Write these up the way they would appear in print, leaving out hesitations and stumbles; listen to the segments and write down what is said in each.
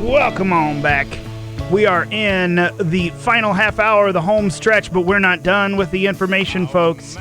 Welcome on back. We are in the final half hour of the home stretch, but we're not done with the information, folks.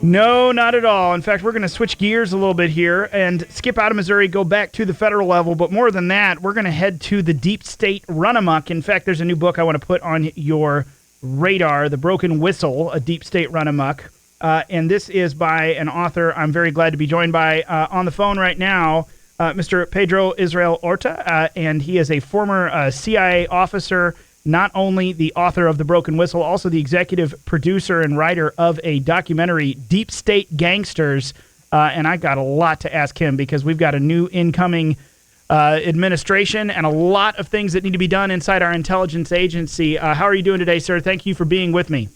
No, not at all. In fact, we're going to switch gears a little bit here and skip out of Missouri, go back to the federal level. But more than that, we're going to head to the deep state run-amok. In fact, there's a new book I want to put on your radar, The Broken Whistle, A Deep State Run-amok. And this is by an author I'm very glad to be joined by on the phone right now, Mr. Pedro Israel Orta, and he is a former CIA officer, not only the author of The Broken Whistle, also the executive producer and writer of a documentary, Deep State Gangsters. And I got a lot to ask him because we've got a new incoming administration and a lot of things that need to be done inside our intelligence agency. How are you doing today, sir? Thank you for being with me.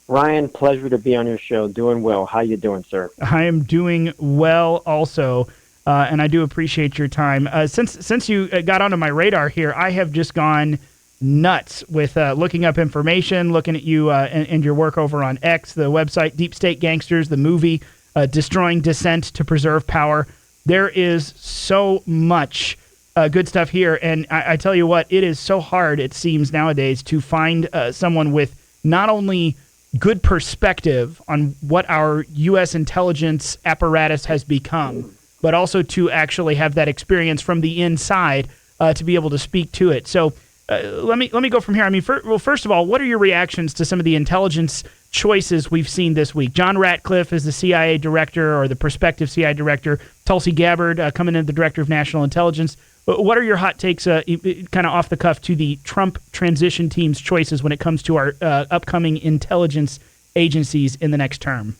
Ryan, pleasure to be on your show. Doing well. How you doing, sir? I am doing well also. And I do appreciate your time. Since you got onto my radar here, I have just gone nuts with looking up information, looking at you and your work over on X, the website, Deep State Gangsters, the movie, Destroying Dissent to Preserve Power. There is so much good stuff here. And I tell you what, it is so hard, it seems nowadays, to find someone with not only good perspective on what our U.S. intelligence apparatus has become, but also to actually have that experience from the inside to be able to speak to it. So let me go from here. I mean, first of all, what are your reactions to some of the intelligence choices we've seen this week? John Ratcliffe is the CIA director, or the prospective CIA director. Tulsi Gabbard coming in the director of national intelligence. What are your hot takes, kind of off the cuff, to the Trump transition team's choices when it comes to our upcoming intelligence agencies in the next term?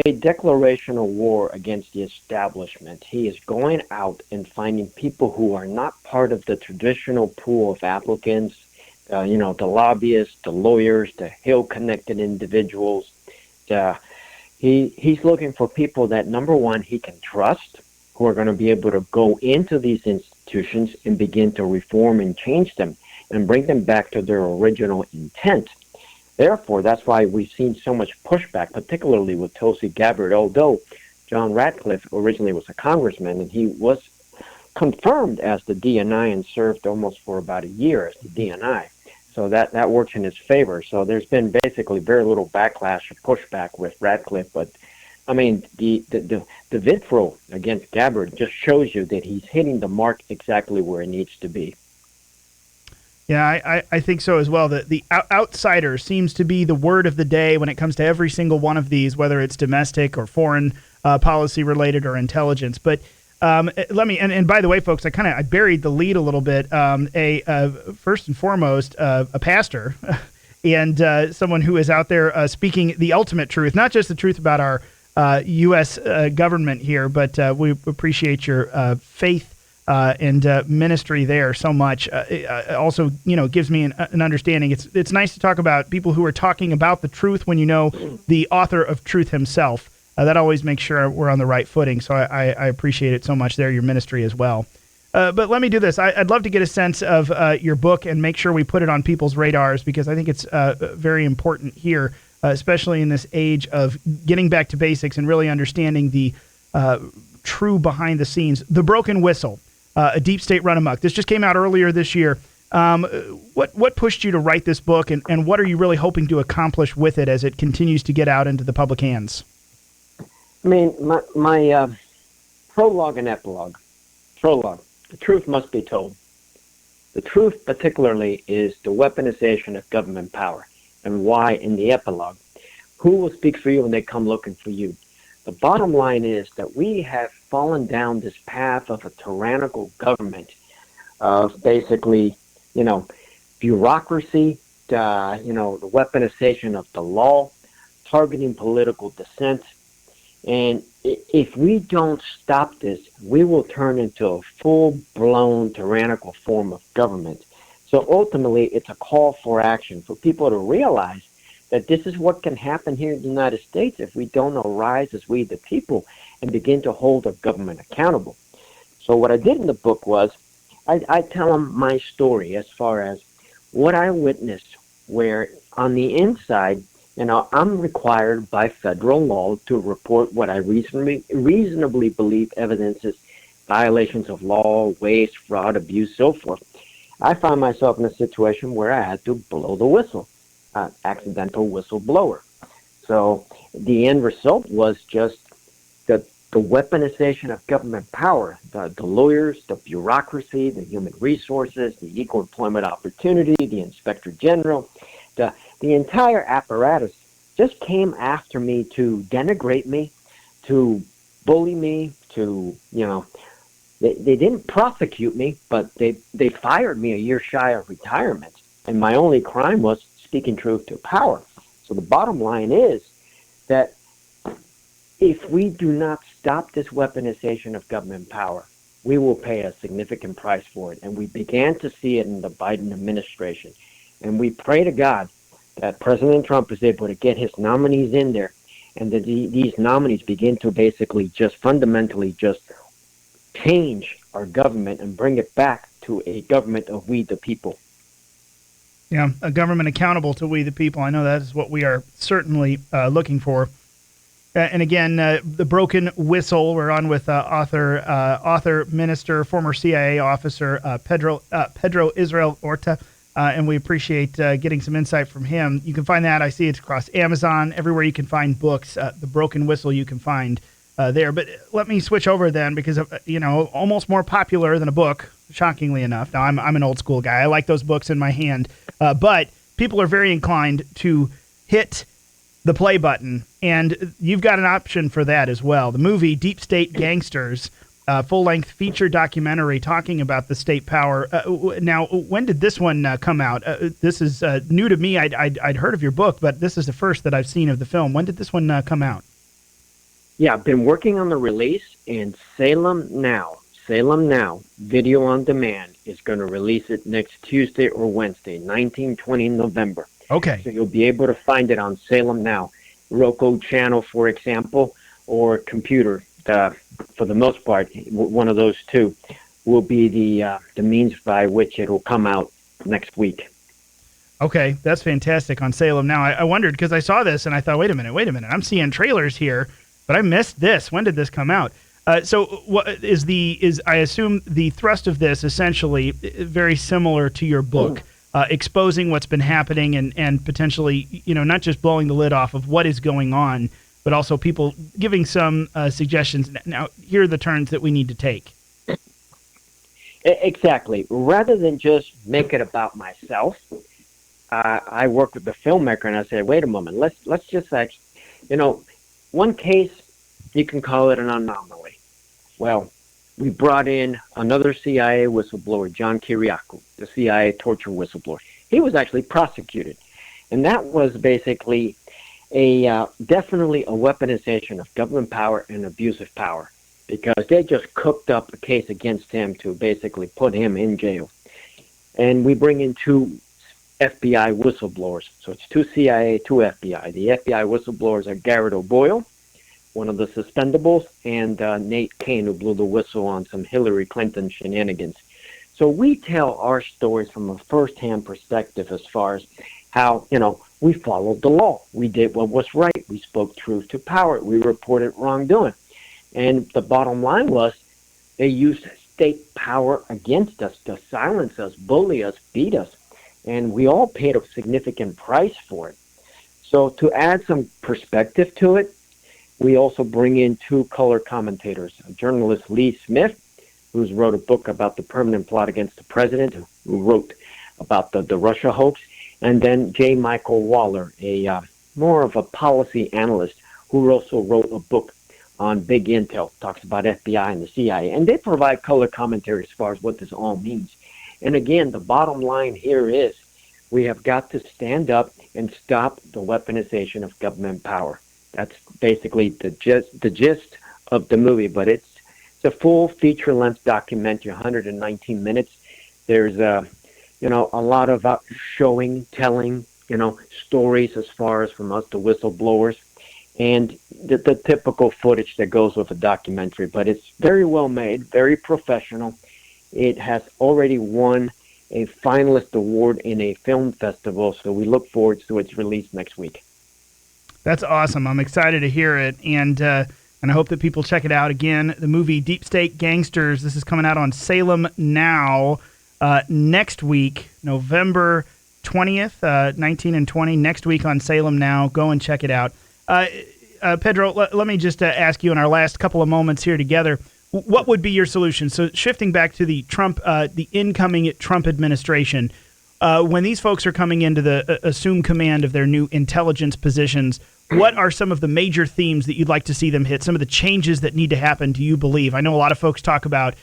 A declaration of war against the establishment. He is going out and finding people who are not part of the traditional pool of applicants, the lobbyists, the lawyers, the Hill-connected individuals. He's looking for people that, number one, he can trust, who are going to be able to go into these institutions and begin to reform and change them and bring them back to their original intent. Therefore, that's why we've seen so much pushback, particularly with Tulsi Gabbard, although John Ratcliffe originally was a congressman and he was confirmed as the DNI and served almost for about a year as the DNI. So that works in his favor. So there's been basically very little backlash or pushback with Ratcliffe. But, I mean, the vitriol against Gabbard just shows you that he's hitting the mark exactly where it needs to be. Yeah, I think so as well. The outsider seems to be the word of the day when it comes to every single one of these, whether it's domestic or foreign policy related or intelligence. But let me, and by the way, folks, I buried the lead a little bit. First and foremost, a pastor and someone who is out there speaking the ultimate truth, not just the truth about our U.S. government here, but we appreciate your faith and ministry there so much. Also, gives me an understanding. It's nice to talk about people who are talking about the truth when you know the author of truth himself. That always makes sure we're on the right footing. So I appreciate it so much there, your ministry as well. But let me do this. I'd love to get a sense of your book and make sure we put it on people's radars, because I think it's very important here, especially in this age of getting back to basics and really understanding the true behind the scenes. The Broken Whistle. A Deep State Run-amok. This just came out earlier this year. What pushed you to write this book, and what are you really hoping to accomplish with it as it continues to get out into the public hands? I mean, my prologue and epilogue. Prologue. The truth must be told. The truth particularly is the weaponization of government power, and why in the epilogue. Who will speak for you when they come looking for you? The bottom line is that we have fallen down this path of a tyrannical government, of basically, bureaucracy, the weaponization of the law, targeting political dissent. And if we don't stop this, we will turn into a full-blown tyrannical form of government. So ultimately, it's a call for action for people to realize that this is what can happen here in the United States if we don't arise as we the people and begin to hold our government accountable. So what I did in the book was I tell them my story as far as what I witnessed, where on the inside, I'm required by federal law to report what I reasonably believe evidences violations of law, waste, fraud, abuse, so forth. I found myself in a situation where I had to blow the whistle, accidental whistleblower. So the end result was just the weaponization of government power, the lawyers, the bureaucracy, the human resources, the equal employment opportunity, the inspector general, the entire apparatus just came after me to denigrate me, to bully me, they didn't prosecute me, but they fired me a year shy of retirement. And my only crime was speaking truth to power. So the bottom line is that if we do not stop this weaponization of government power, we will pay a significant price for it. And we began to see it in the Biden administration. And we pray to God that President Trump is able to get his nominees in there and that these nominees begin to basically just fundamentally just change our government and bring it back to a government of we the people. Yeah, a government accountable to we the people. I know that is what we are certainly looking for. And again, the broken whistle. We're on with author, minister, former CIA officer Pedro Israel Orta, and we appreciate getting some insight from him. You can find that. I see it's across Amazon, everywhere you can find books. The Broken Whistle you can find there. But let me switch over then, because almost more popular than a book, shockingly enough. Now I'm an old school guy. I like those books in my hand, but people are very inclined to hit the play button, and you've got an option for that as well. The movie Deep State Gangsters, full-length feature documentary talking about the state power. Now, when did this one come out? This is new to me. I'd heard of your book, but this is the first that I've seen of the film. When did this one come out? Yeah, I've been working on the release, and Salem Now, Video on Demand, is going to release it next Tuesday or Wednesday, 19-20 November. Okay. So you'll be able to find it on Salem Now, Roku channel, for example, or computer. For the most part, one of those two will be the means by which it will come out next week. Okay, that's fantastic on Salem Now. I wondered, because I saw this and I thought, wait a minute. I'm seeing trailers here, but I missed this. When did this come out? So what is I assume the thrust of this essentially very similar to your book, exposing what's been happening and potentially, not just blowing the lid off of what is going on, but also people giving some suggestions. Now, here are the turns that we need to take. Exactly. Rather than just make it about myself, I work with the filmmaker and I say, wait a moment, let's just one case, you can call it an anomaly. Well, we brought in another CIA whistleblower, John Kiriakou, the CIA torture whistleblower. He was actually prosecuted. And that was basically definitely a weaponization of government power and abusive power, because they just cooked up a case against him to basically put him in jail. And we bring in two FBI whistleblowers. So it's two CIA, two FBI. The FBI whistleblowers are Garrett O'Boyle, one of the suspendables, and Nate Kane, who blew the whistle on some Hillary Clinton shenanigans. So we tell our stories from a first-hand perspective as far as how, we followed the law. We did what was right. We spoke truth to power. We reported wrongdoing. And the bottom line was they used state power against us to silence us, bully us, beat us. And we all paid a significant price for it. So to add some perspective to it, we also bring in two color commentators, journalist Lee Smith, who's wrote a book about the permanent plot against the president, who wrote about the Russia hoax, and then J. Michael Waller, a more of a policy analyst, who also wrote a book on Big Intel, talks about FBI and the CIA, and they provide color commentary as far as what this all means. And again, the bottom line here is we have got to stand up and stop the weaponization of government power. That's basically the gist of the movie, but it's a full feature-length documentary, 119 minutes. There's a lot of showing, telling, stories as far as from us, the whistleblowers, and the typical footage that goes with a documentary. But it's very well made, very professional. It has already won a finalist award in a film festival, so we look forward to its release next week. That's awesome. I'm excited to hear it, and I hope that people check it out. Again, the movie Deep State Gangsters. This is coming out on Salem Now next week, November 20th, 19 and 20. Next week on Salem Now. Go and check it out. Pedro, let me just ask you in our last couple of moments here together, what would be your solution? So shifting back to the incoming Trump administration, when these folks are coming into the assumed command of their new intelligence positions, what are some of the major themes that you'd like to see them hit? Some of the changes that need to happen, do you believe? I know a lot of folks talk about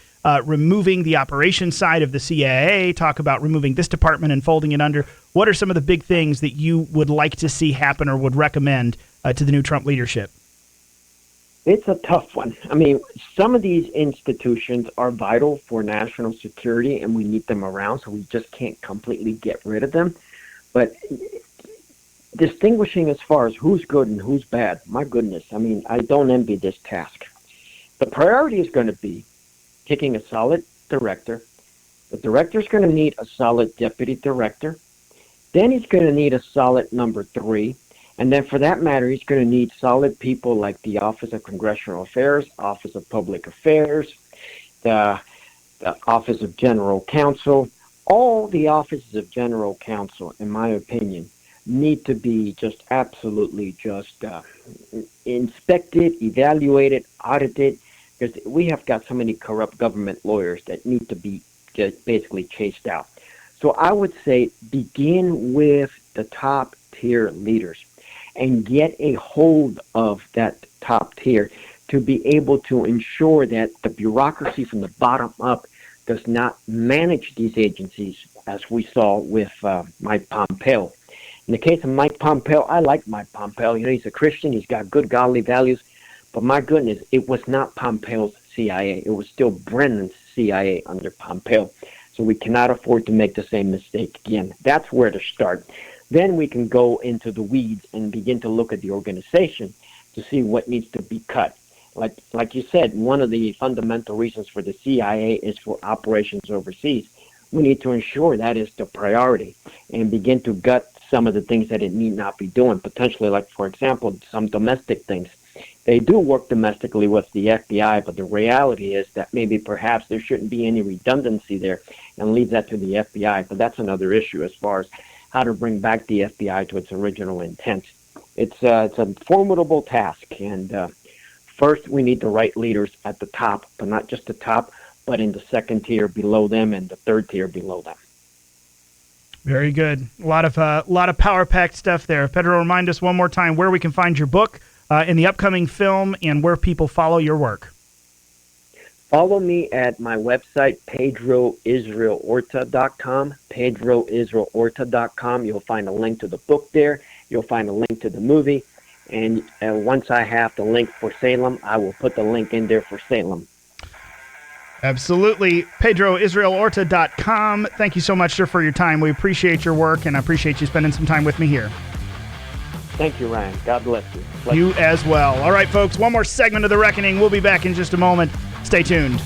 removing the operations side of the CIA, talk about removing this department and folding it under. What are some of the big things that you would like to see happen or would recommend to the new Trump leadership? It's a tough one. I mean, some of these institutions are vital for national security, and we need them around, so we just can't completely get rid of them. But distinguishing as far as who's good and who's bad, my goodness, I mean, I don't envy this task. The priority is going to be picking a solid director. The director's going to need a solid deputy director. Then he's going to need a solid number 3. And then for that matter, he's going to need solid people like the Office of Congressional Affairs, Office of Public Affairs, the Office of General Counsel. All the offices of General Counsel, in my opinion, need to be just absolutely just inspected, evaluated, audited, because we have got so many corrupt government lawyers that need to be just basically chased out. So I would say begin with the top tier leaders and get a hold of that top tier to be able to ensure that the bureaucracy from the bottom up does not manage these agencies, as we saw with Mike Pompeo. In the case of Mike Pompeo, I like Mike Pompeo. You know, he's a Christian. He's got good godly values. But my goodness, it was not Pompeo's CIA. It was still Brennan's CIA under Pompeo. So we cannot afford to make the same mistake again. That's where to start. Then we can go into the weeds and begin to look at the organization to see what needs to be cut. Like you said, one of the fundamental reasons for the CIA is for operations overseas. We need to ensure that is the priority and begin to gut some of the things that it need not be doing, potentially, like, for example, some domestic things. They do work domestically with the FBI, but the reality is that maybe perhaps there shouldn't be any redundancy there and leave that to the FBI. But that's another issue as far as how to bring back the FBI to its original intent. It's a formidable task, and first we need the right leaders at the top, but not just the top, but in the second tier below them and the third tier below them. Very good. A lot of power-packed stuff there. Pedro, remind us one more time where we can find your book in the upcoming film and where people follow your work. Follow me at my website, pedroisraelorta.com, pedroisraelorta.com. You'll find a link to the book there. You'll find a link to the movie. And once I have the link for Salem, I will put the link in there for Salem. Absolutely. pedroisraelorta.com. Thank you so much, sir, for your time. We appreciate your work, and I appreciate you spending some time with me here. Thank you, Ryan. God bless you. You as well. All right, folks, one more segment of The Reckoning. We'll be back in just a moment. Stay tuned.